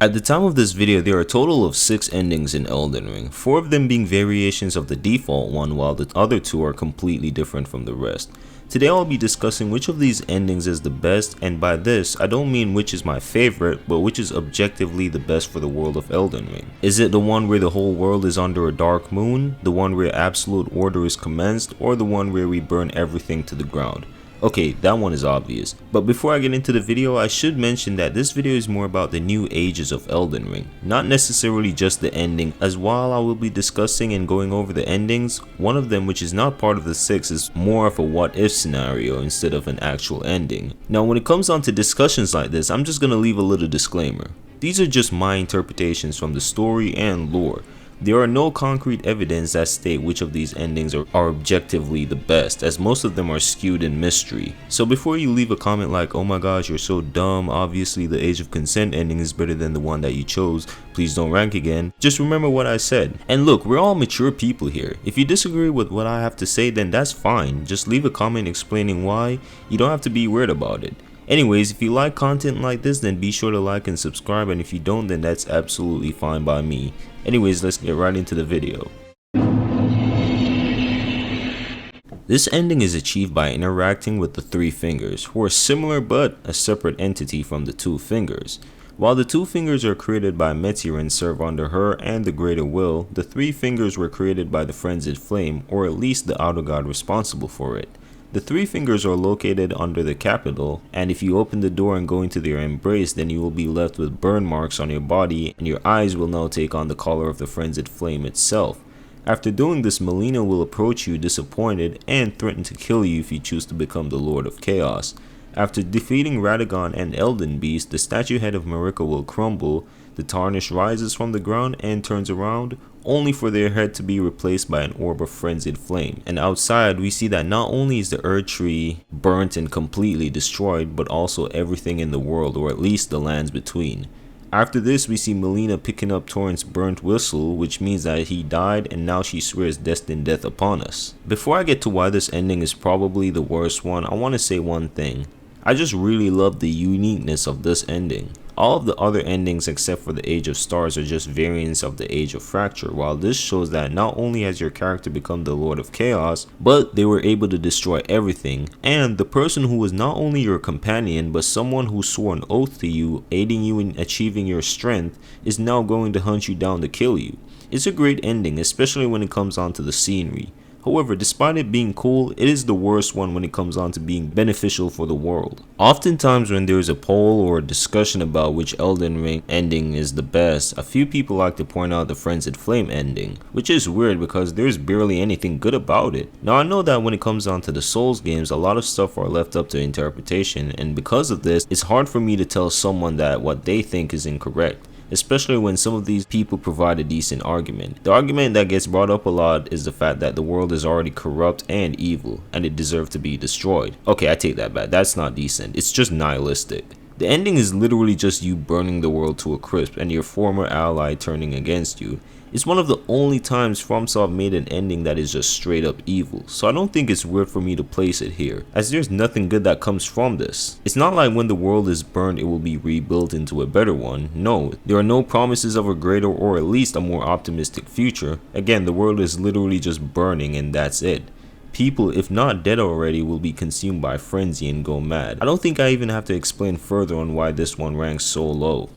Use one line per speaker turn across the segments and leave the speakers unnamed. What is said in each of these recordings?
At the time of this video, there are a total of 6 endings in Elden Ring, 4 of them being variations of the default one, while the other 2 are completely different from the rest. Today I'll be discussing which of these endings is the best, and by this I don't mean which is my favorite, but which is objectively the best for the world of Elden Ring. Is it the one where the whole world is under a dark moon, the one where absolute order is commenced, or the one where we burn everything to the ground? Okay, that one is obvious, but before I get into the video, I should mention that this video is more about the new ages of Elden Ring, not necessarily just the ending, as while I will be discussing and going over the endings, one of them, which is not part of the 6, is more of a what if scenario instead of an actual ending. Now when it comes on to discussions like this, I'm just gonna leave a little disclaimer. These are just my interpretations from the story and lore. There are no concrete evidence that state which of these endings are objectively the best, as most of them are skewed in mystery. So before you leave a comment like, oh my gosh, you're so dumb, obviously the Age of Consent ending is better than the one that you chose, please don't rank again, just remember what I said. And look, we're all mature people here. If you disagree with what I have to say, then that's fine. Just leave a comment explaining why. You don't have to be weird about it. Anyways, if you like content like this, then be sure to like and subscribe, and if you don't, then that's absolutely fine by me. Anyways, let's get right into the video. This ending is achieved by interacting with the 3 fingers, who are similar but a separate entity from the 2 fingers. While the 2 fingers are created by Metyr and serve under her and the Greater Will, the 3 fingers were created by the Frenzied Flame, or at least the outer god responsible for it. The 3 fingers are located under the capital, and if you open the door and go into their embrace, then you will be left with burn marks on your body, and your eyes will now take on the color of the Frenzied Flame itself. After doing this, Melina will approach you disappointed and threaten to kill you if you choose to become the Lord of Chaos. After defeating Radagon and Elden Beast, the statue head of Marika will crumble, the tarnish rises from the ground and turns around, only for their head to be replaced by an orb of frenzied flame. And outside, we see that not only is the Erd Tree burnt and completely destroyed, but also everything in the world, or at least the lands between. After this, we see Melina picking up Torrent's burnt whistle, which means that he died and now she swears destined death upon us. Before I get to why this ending is probably the worst one, I want to say one thing. I just really love the uniqueness of this ending. All of the other endings except for the Age of Stars are just variants of the Age of Fracture, while this shows that not only has your character become the Lord of Chaos, but they were able to destroy everything, and the person who was not only your companion but someone who swore an oath to you, aiding you in achieving your strength, is now going to hunt you down to kill you. It's a great ending, especially when it comes on to the scenery. However, despite it being cool, it is the worst one when it comes on to being beneficial for the world. Oftentimes when there is a poll or a discussion about which Elden Ring ending is the best, a few people like to point out the Frenzied Flame ending, which is weird because there's barely anything good about it. Now I know that when it comes on to the Souls games, a lot of stuff are left up to interpretation, and because of this, it's hard for me to tell someone that what they think is incorrect, especially when some of these people provide a decent argument. The argument that gets brought up a lot is the fact that the world is already corrupt and evil, and it deserves to be destroyed. Okay, I take that back, that's not decent, it's just nihilistic. The ending is literally just you burning the world to a crisp and your former ally turning against you. It's one of the only times FromSoft made an ending that is just straight up evil, so I don't think it's weird for me to place it here, as there's nothing good that comes from this. It's not like when the world is burned it will be rebuilt into a better one. No, there are no promises of a greater or at least a more optimistic future. Again, the world is literally just burning and that's it. People, if not dead already, will be consumed by frenzy and go mad. I don't think I even have to explain further on why this one ranks so low.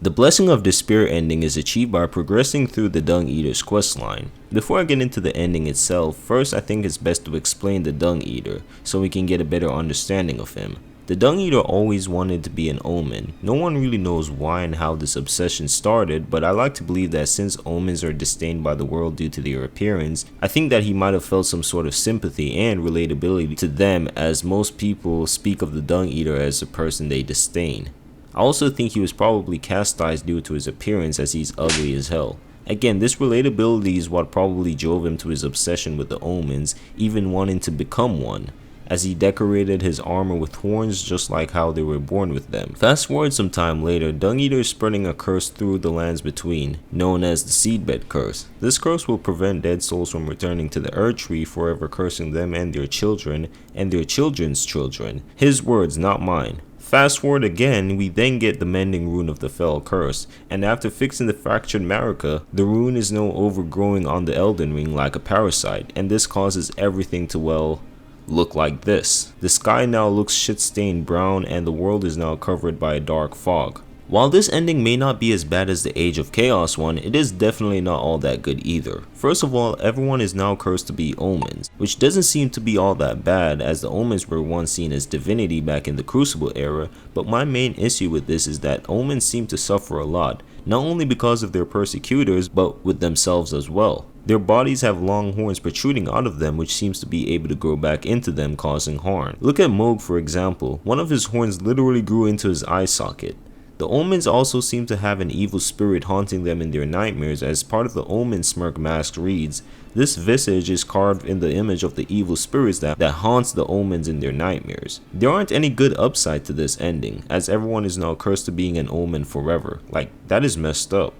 The Blessing of Despair ending is achieved by progressing through the Dung Eater's questline. Before I get into the ending itself, first I think it's best to explain the Dung Eater, so we can get a better understanding of him. The Dung Eater always wanted to be an omen. No one really knows why and how this obsession started, but I like to believe that since omens are disdained by the world due to their appearance, I think that he might have felt some sort of sympathy and relatability to them, as most people speak of the Dung Eater as a person they disdain. I also think he was probably chastised due to his appearance, as he's ugly as hell. Again, this relatability is what probably drove him to his obsession with the omens, even wanting to become one, as he decorated his armor with horns just like how they were born with them. Fast forward some time later, Dung Eater is spreading a curse through the lands between, known as the Seedbed Curse. This curse will prevent dead souls from returning to the Erd Tree, forever cursing them and their children and their children's children. His words, not mine. Fast forward again, we then get the mending rune of the Fell Curse, and after fixing the fractured Marika, the rune is now overgrowing on the Elden Ring like a parasite, and this causes everything to, well, look like this. The sky now looks shit-stained brown, and the world is now covered by a dark fog. While this ending may not be as bad as the Age of Chaos one, it is definitely not all that good either. First of all, everyone is now cursed to be omens, which doesn't seem to be all that bad, as the omens were once seen as divinity back in the Crucible era, but my main issue with this is that omens seem to suffer a lot, not only because of their persecutors, but with themselves as well. Their bodies have long horns protruding out of them, which seems to be able to grow back into them, causing harm. Look at Moog for example, one of his horns literally grew into his eye socket. The omens also seem to have an evil spirit haunting them in their nightmares, as part of the omen smirk mask reads, "This visage is carved in the image of the evil spirits that haunts the omens in their nightmares." There aren't any good upside to this ending, as everyone is now cursed to being an omen forever. Like, that is messed up.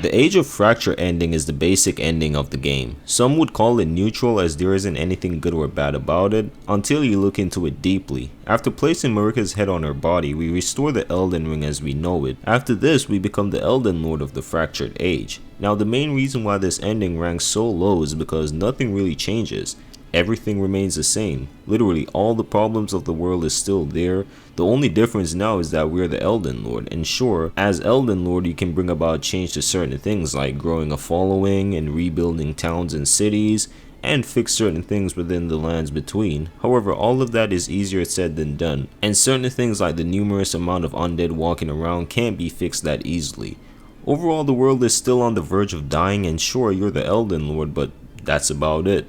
The Age of Fracture ending is the basic ending of the game. Some would call it neutral, as there isn't anything good or bad about it, until you look into it deeply. After placing Marika's head on her body, we restore the Elden Ring as we know it. After this, we become the Elden Lord of the Fractured Age. Now the main reason why this ending ranks so low is because nothing really changes. Everything remains the same. Literally all the problems of the world is still there. The only difference now is that we're the Elden Lord, and sure, as Elden Lord you can bring about change to certain things like growing a following and rebuilding towns and cities, and fix certain things within the lands between. However, all of that is easier said than done, and certain things like the numerous amount of undead walking around can't be fixed that easily. Overall, the world is still on the verge of dying, and sure, you're the Elden Lord, but that's about it.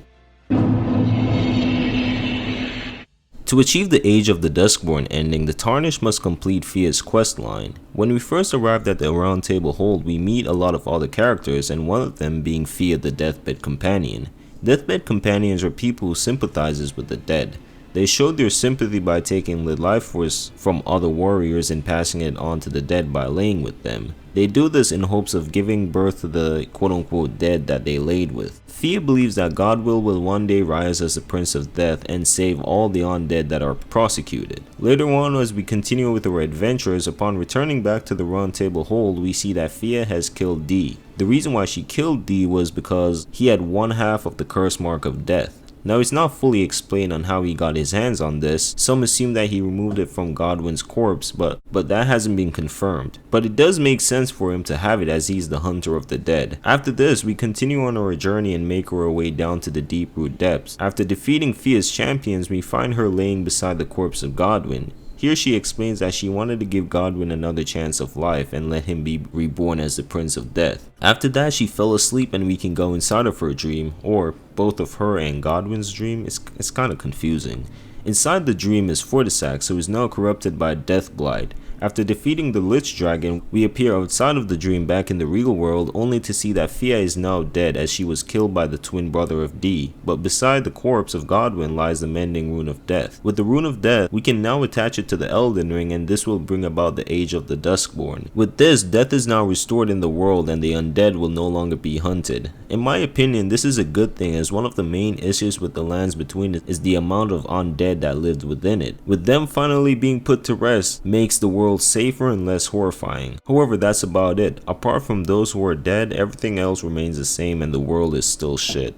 To achieve the Age of the Duskborn ending, the Tarnished must complete Fia's questline. When we first arrived at the Round Table Hold, we meet a lot of other characters, and one of them being Fia the Deathbed Companion. Deathbed Companions are people who sympathizes with the dead. They showed their sympathy by taking the life force from other warriors and passing it on to the dead by laying with them. They do this in hopes of giving birth to the quote-unquote dead that they laid with. Fia believes that Godwill will one day rise as the Prince of Death and save all the undead that are prosecuted. Later on, as we continue with our adventures, upon returning back to the Round Table Hold, we see that Fia has killed D. The reason why she killed D was because he had one half of the curse mark of death. Now, it's not fully explained on how he got his hands on this. Some assume that he removed it from Godwin's corpse, but that hasn't been confirmed. But it does make sense for him to have it, as he's the hunter of the dead. After this, we continue on our journey and make our way down to the deep root depths. After defeating Fia's champions, we find her laying beside the corpse of Godwin. Here she explains that she wanted to give Godwin another chance of life and let him be reborn as the Prince of Death. After that, she fell asleep and we can go inside of her dream, or both of her and Godwin's dream. It's kind of confusing. Inside the dream is Fortisax, who is now corrupted by Death Blight. After defeating the Lich Dragon, we appear outside of the dream back in the real world, only to see that Fia is now dead, as she was killed by the twin brother of D. But beside the corpse of Godwin lies the mending rune of death. With the rune of death, we can now attach it to the Elden Ring, and this will bring about the Age of the Duskborn. With this, death is now restored in the world and the undead will no longer be hunted. In my opinion, this is a good thing, as one of the main issues with the lands between it is the amount of undead that lived within it. With them finally being put to rest, makes the world safer and less horrifying. However, that's about it. Apart from those who are dead, everything else remains the same and the world is still shit.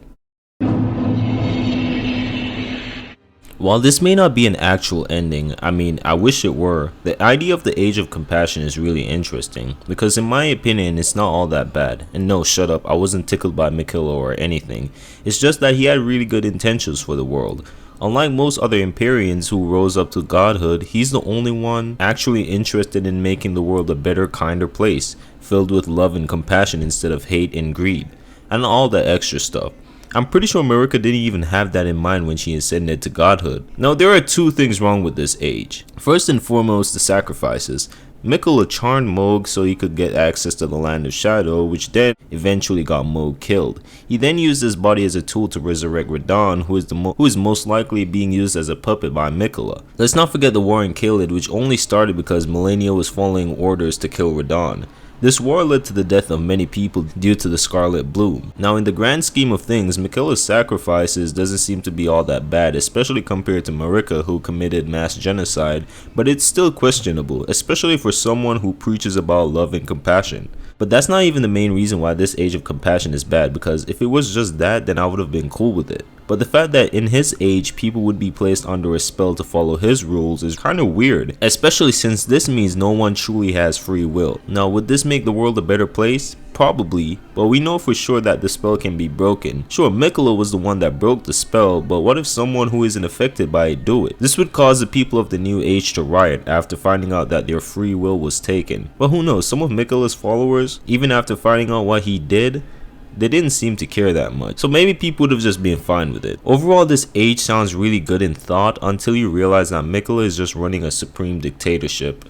While this may not be an actual ending, I wish it were, the idea of the Age of Compassion is really interesting, because in my opinion it's not all that bad. And no, shut up, I wasn't tickled by Mikilla or anything. It's just that he had really good intentions for the world. Unlike most other Empyreans who rose up to godhood, he's the only one actually interested in making the world a better, kinder place, filled with love and compassion instead of hate and greed, and all that extra stuff. I'm pretty sure Marika didn't even have that in mind when she ascended to godhood. Now, there are two things wrong with this age. First and foremost, the sacrifices. Mikilla charmed Moog so he could get access to the Land of Shadow, which then eventually got Moog killed. He then used his body as a tool to resurrect Radahn, who is most likely being used as a puppet by Mikilla. Let's not forget the war in Caelid, which only started because Malenia was following orders to kill Radahn. This war led to the death of many people due to the Scarlet Bloom. Now in the grand scheme of things, Miquella's sacrifices doesn't seem to be all that bad, especially compared to Marika, who committed mass genocide, but it's still questionable, especially for someone who preaches about love and compassion. But that's not even the main reason why this Age of Compassion is bad, because if it was just that, then I would have been cool with it. But the fact that in his age, people would be placed under a spell to follow his rules is kinda weird, especially since this means no one truly has free will. Now, would this make the world a better place? Probably, but we know for sure that the spell can be broken. Sure, Miquella was the one that broke the spell, but what if someone who isn't affected by it do it? This would cause the people of the new age to riot after finding out that their free will was taken. But who knows, some of Miquella's followers, even after finding out what he did, they didn't seem to care that much, so maybe people would have just been fine with it. Overall, this age sounds really good in thought until you realize that Miquella is just running a supreme dictatorship.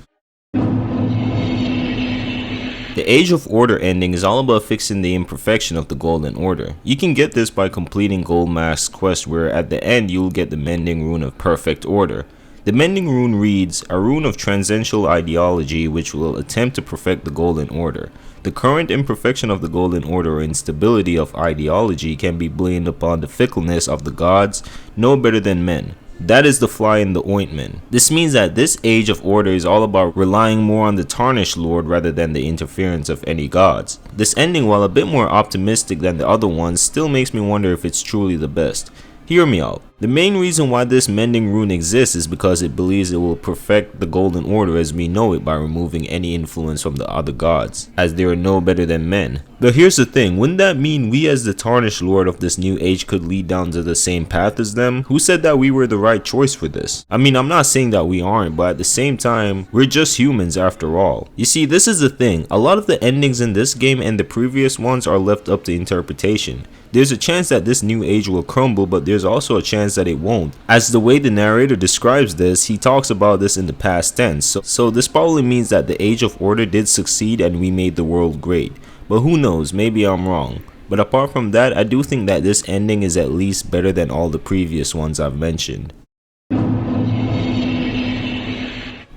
The Age of Order ending is all about fixing the imperfection of the Golden Order. You can get this by completing Gold Mask's quest, where at the end you'll get the Mending Rune of Perfect Order. The Mending Rune reads, a rune of transcendental ideology which will attempt to perfect the Golden Order. The current imperfection of the Golden Order or instability of ideology can be blamed upon the fickleness of the gods, no better than men. That is the fly in the ointment. This means that this Age of Order is all about relying more on the Tarnished Lord rather than the interference of any gods. This ending, while a bit more optimistic than the other ones, still makes me wonder if it's truly the best. Hear me out. The main reason why this Mending Rune exists is because it believes it will perfect the Golden Order as we know it by removing any influence from the other gods, as they are no better than men. But here's the thing, wouldn't that mean we as the Tarnished Lord of this new age could lead down to the same path as them? Who said that we were the right choice for this? I mean, I'm not saying that we aren't, but at the same time, we're just humans after all. You see, this is the thing, a lot of the endings in this game and the previous ones are left up to interpretation. There's a chance that this new age will crumble, but there's also a chance that it won't. As the way the narrator describes this, he talks about this in the past tense, so this probably means that the Age of Order did succeed and we made the world great. But who knows, maybe I'm wrong. But apart from that, I do think that this ending is at least better than all the previous ones I've mentioned.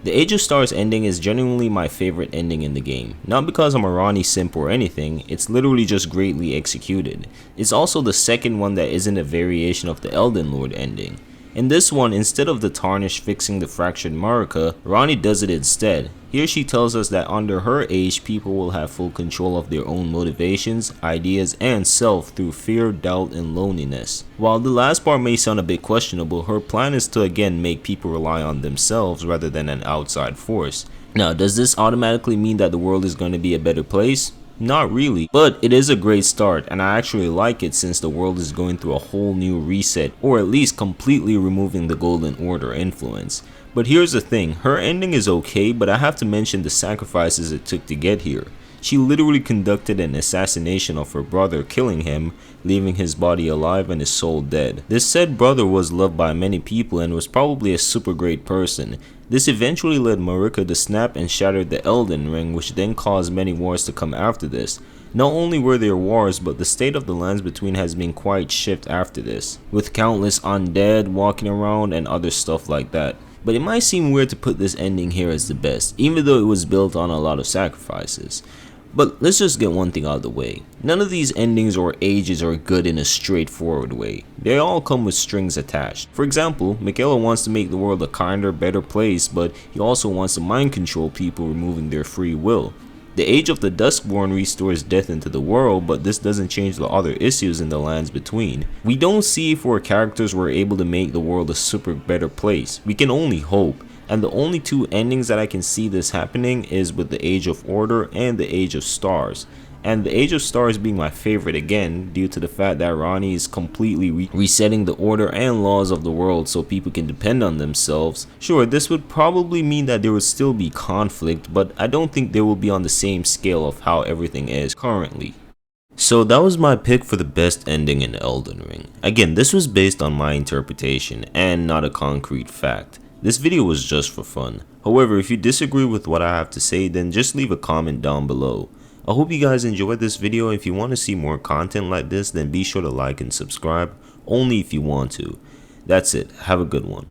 The Age of Stars ending is genuinely my favorite ending in the game. Not because I'm a Ranni simp or anything, it's literally just greatly executed. It's also the second one that isn't a variation of the Elden Lord ending. In this one, instead of the Tarnished fixing the fractured Marika, Ranni does it instead. Here she tells us that under her age, people will have full control of their own motivations, ideas, and self through fear, doubt, and loneliness. While the last part may sound a bit questionable, her plan is to again make people rely on themselves rather than an outside force. Now, does this automatically mean that the world is going to be a better place? Not really, but it is a great start, and I actually like it since the world is going through a whole new reset, or at least completely removing the Golden Order influence. But here's the thing, her ending is okay, but I have to mention the sacrifices it took to get here. She literally conducted an assassination of her brother, killing him, leaving his body alive and his soul dead. This said brother was loved by many people and was probably a super great person. This eventually led Marika to snap and shattered the Elden Ring, which then caused many wars to come after this. Not only were there wars, but the state of the lands between has been quite shift after this, with countless undead walking around and other stuff like that. But it might seem weird to put this ending here as the best, even though it was built on a lot of sacrifices. But let's just get one thing out of the way. None of these endings or ages are good in a straightforward way. They all come with strings attached. For example, Miquella wants to make the world a kinder, better place, but he also wants to mind control people, removing their free will. The Age of the Duskborn restores death into the world, but this doesn't change the other issues in the lands between. We don't see if our characters were able to make the world a super better place. We can only hope. And the only two endings that I can see this happening is with the Age of Order and the Age of Stars. And the Age of Stars being my favorite again due to the fact that Ranni is completely resetting the order and laws of the world so people can depend on themselves. Sure, this would probably mean that there would still be conflict, but I don't think they will be on the same scale of how everything is currently. So that was my pick for the best ending in Elden Ring. Again, this was based on my interpretation and not a concrete fact. This video was just for fun. However, if you disagree with what I have to say, then just leave a comment down below. I hope you guys enjoyed this video. If you want to see more content like this, then be sure to like and subscribe, only if you want to. That's it. Have a good one.